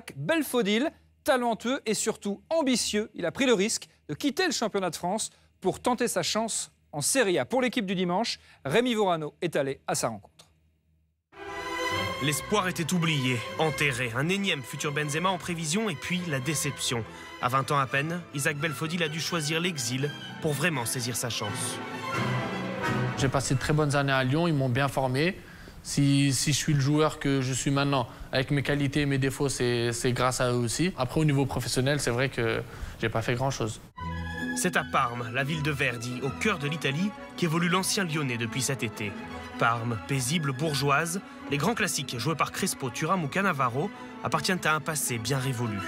Isaac Belfodil, talentueux et surtout ambitieux. Il a pris le risque de quitter le championnat de France pour tenter sa chance en Serie A. Pour l'équipe du dimanche, Rémi Vorano est allé à sa rencontre. L'espoir était oublié, enterré. Un énième futur Benzema en prévision et puis la déception. À 20 ans à peine, Isaac Belfodil a dû choisir l'exil pour vraiment saisir sa chance. J'ai passé de très bonnes années à Lyon, ils m'ont bien formé. Si je suis le joueur que je suis maintenant, avec mes qualités et mes défauts, c'est grâce à eux aussi. Après, au niveau professionnel, c'est vrai que j'ai pas fait grand-chose. C'est à Parme, la ville de Verdi, au cœur de l'Italie, qu'évolue l'ancien Lyonnais depuis cet été. Parme, paisible, bourgeoise, les grands classiques joués par Crespo, Thuram ou Cannavaro appartiennent à un passé bien révolu.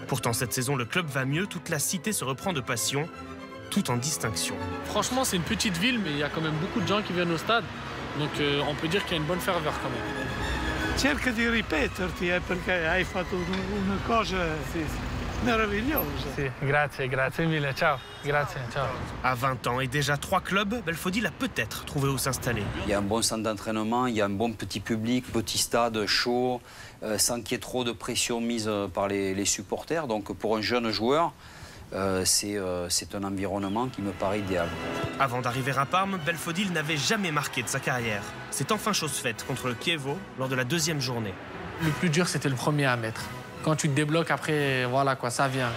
Pourtant, cette saison, le club va mieux, toute la cité se reprend de passion, tout en distinction. Franchement, c'est une petite ville, mais il y a quand même beaucoup de gens qui viennent au stade. Donc on peut dire qu'il y a une bonne ferveur quand même. Cerca di ripeterti, perché hai fatto una cosa meravigliosa. Sì, grazie mille, ciao, grazie, ciao. À 20 ans et déjà 3 clubs, Belfodil a peut-être trouvé où s'installer. Il y a un bon centre d'entraînement, il y a un bon petit public, petit stade chaud, sans qu'il y ait trop de pression mise par les supporters. Donc pour un jeune joueur, c'est un environnement qui me paraît idéal. Avant d'arriver à Parme, Belfodil n'avait jamais marqué de sa carrière. C'est enfin chose faite contre le Chievo lors de la 2e journée. Le plus dur, c'était le premier à mettre. Quand tu te débloques, après, voilà quoi, ça vient.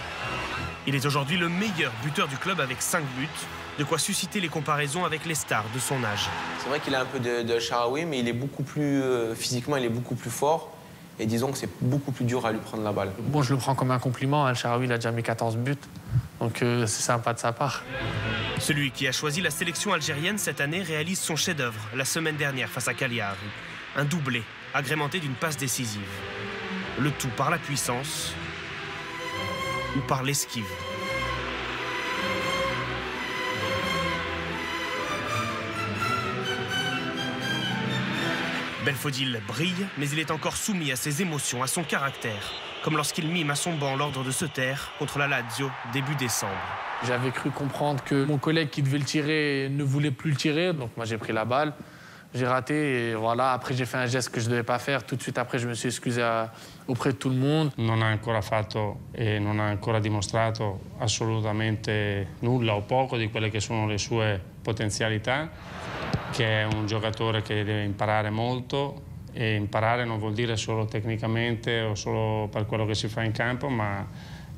Il est aujourd'hui le meilleur buteur du club avec 5 buts, de quoi susciter les comparaisons avec les stars de son âge. C'est vrai qu'il a un peu de Sharawi, mais il est beaucoup plus, physiquement, il est beaucoup plus fort. Et disons que c'est beaucoup plus dur à lui prendre la balle. Bon, je le prends comme un compliment. El Shaarawy, il a déjà mis 14 buts. Donc c'est sympa de sa part. Celui qui a choisi la sélection algérienne cette année réalise son chef-d'œuvre la semaine dernière face à Cagliari. Un doublé, agrémenté d'une passe décisive. Le tout par la puissance ou par l'esquive. Belfodil brille, mais il est encore soumis à ses émotions, à son caractère, comme lorsqu'il mime à son banc l'ordre de se taire contre la Lazio début décembre. J'avais cru comprendre que mon collègue qui devait le tirer ne voulait plus le tirer, donc moi j'ai pris la balle, j'ai raté et voilà, après j'ai fait un geste que je ne devais pas faire, tout de suite après je me suis excusé auprès de tout le monde. Non ha ancora fatto e non ha ancora dimostrato assolutamente nulla o poco di quelle che sono le sue potenzialità, che è un giocatore che deve imparare molto e imparare non vuol dire solo tecnicamente o solo per quello che si fa in campo, ma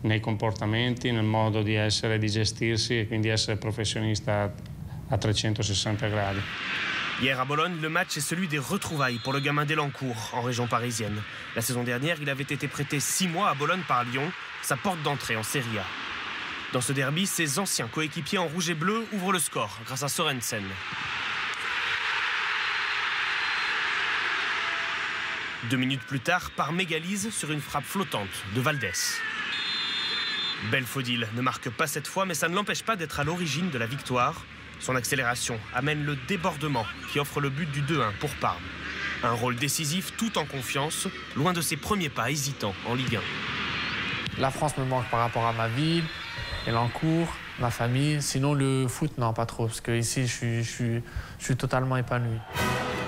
nei comportamenti, nel modo di essere, di gestirsi e quindi essere professionista a 360 gradi. Hier à Bologne, le match est celui des retrouvailles pour le gamin d'Elancourt, en région parisienne. La saison dernière, il avait été prêté 6 mois à Bologne par Lyon, sa porte d'entrée en Serie A. Dans ce derby, ses anciens coéquipiers en rouge et bleu ouvrent le score grâce à Sorensen. 2 minutes plus tard, Parme égalise sur une frappe flottante de Valdés. Belfodil ne marque pas cette fois, mais ça ne l'empêche pas d'être à l'origine de la victoire. Son accélération amène le débordement qui offre le but du 2-1 pour Parme. Un rôle décisif tout en confiance, loin de ses premiers pas hésitants en Ligue 1. La France me manque par rapport à ma ville, Elancourt, ma famille. Sinon le foot, non, pas trop, parce qu'ici je suis totalement épanoui.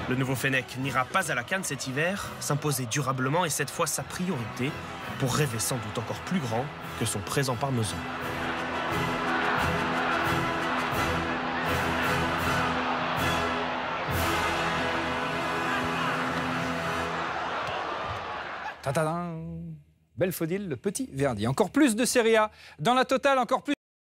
Le nouveau Fennec n'ira pas à la CAN cet hiver, s'imposer durablement est cette fois sa priorité pour rêver sans doute encore plus grand que son présent parmesan. Ta-ta-dan ! Belfodil, le petit Verdi. Encore plus de Serie A dans la totale, encore plus.